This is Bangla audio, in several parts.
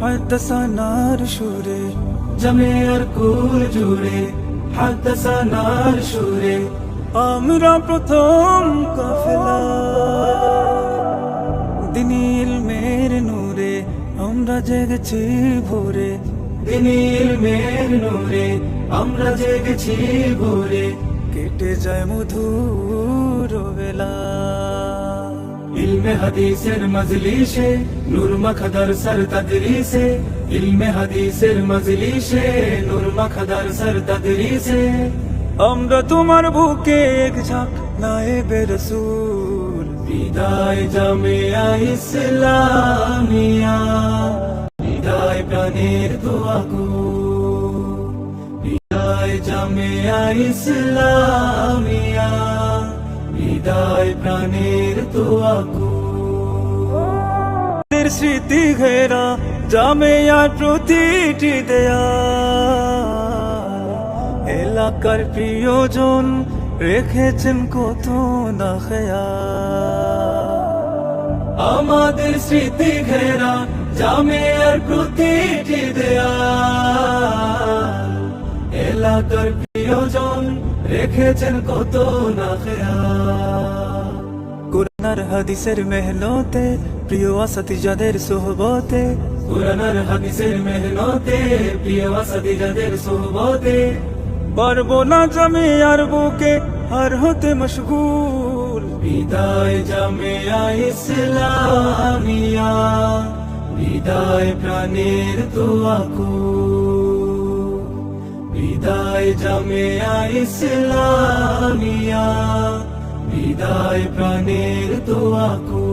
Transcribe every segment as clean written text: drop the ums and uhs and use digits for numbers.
হাদাসানার সুরে জামিয়ার কুল জুড়ে, হাদাসানার সুরে আমরা প্রথম কাফেলা। দিনী ইলমের নূরে আমরা জেগেছি ভোরে, দিনী ইলমের নূরে আমরা জেগেছি ভোরে, কেটে যায় মধুর বেলা। ইলমে হাদিসের মজলিসে নূর মাখদার সর তদরিসে, ইলমে হাদিসের মজলিসে নূর মাখদার সর তদরিসে আমরা তোমার বুকে এক ঝাঁক নায়েবে রাসূল। বিদায় জামিয়া ইসলামিয়া, বিদায় প্রাণের দোয়া গো, বিদায় জামিয়া ইসলামিয়া, বিদায় প্রাণের দোয়া গো। স্মৃতি ঘেরা জামিয়ার প্রতিটি দেয়াল, এলাকার প্রিয়জন রেখেছেন কত না খেয়াল। আমাদের স্মৃতি ঘেরা জামিয়ার প্রতিটি দেয়াল, এলাকার প্রিয়জন রেখেছেন কত না খেয়াল। কুরআন আর হাদিসের মেহনতে প্রিয় আসাতিজাদের সোহবতে, কুরআন আর হাদিসের মেহনতে প্রিয় আসাতিজাদের সোহবতে পারবো না জামিয়ার বুকে আর হতে মশগুল। বিদায় জামিয়া ইসলামিয়া, বিদায় প্রাণের দোয়া গো, বিদায় জামিয়া ইসলামিয়া, বিদায় প্রাণের দোয়া গো।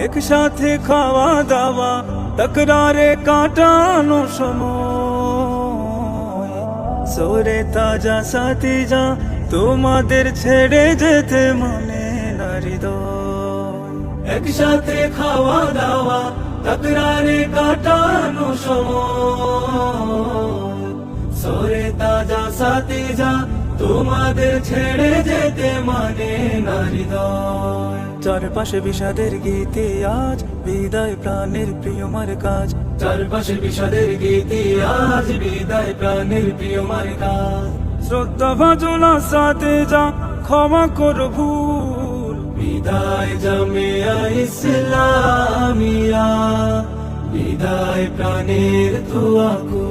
একসাথে খাওয়া দাওয়া তকরারে কাটানো সময়, সোরে তাজা সাথী যা তোমাদের ছেড়ে যেতে মনে না হৃদয়। একসাথে খাওয়া দাওয়া তকরারে কাটানো সময়, সোরে তাজা সাথী যা তোমাদের ছেড়ে যেতে মানে না হৃদয়। চারপাশে বিষাদের গীতি আজ বিদায় প্রাণের প্রিয় মার কাজ, চারপাশে বিষাদের গীতি আজ বিদায় প্রাণের প্রিয় মার কাজ। শ্রদ্ধা ভাজনা সাথে যা ক্ষমা করো ভুল। বিদায় জামিয়া ইসলামিয়া, বিদায় প্রাণের দোয়া গো,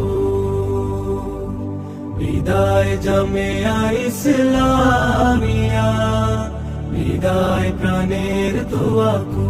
বিদায় জামিয়া ইসলামিয়া, বিদায় প্রাণের দোয়া গো।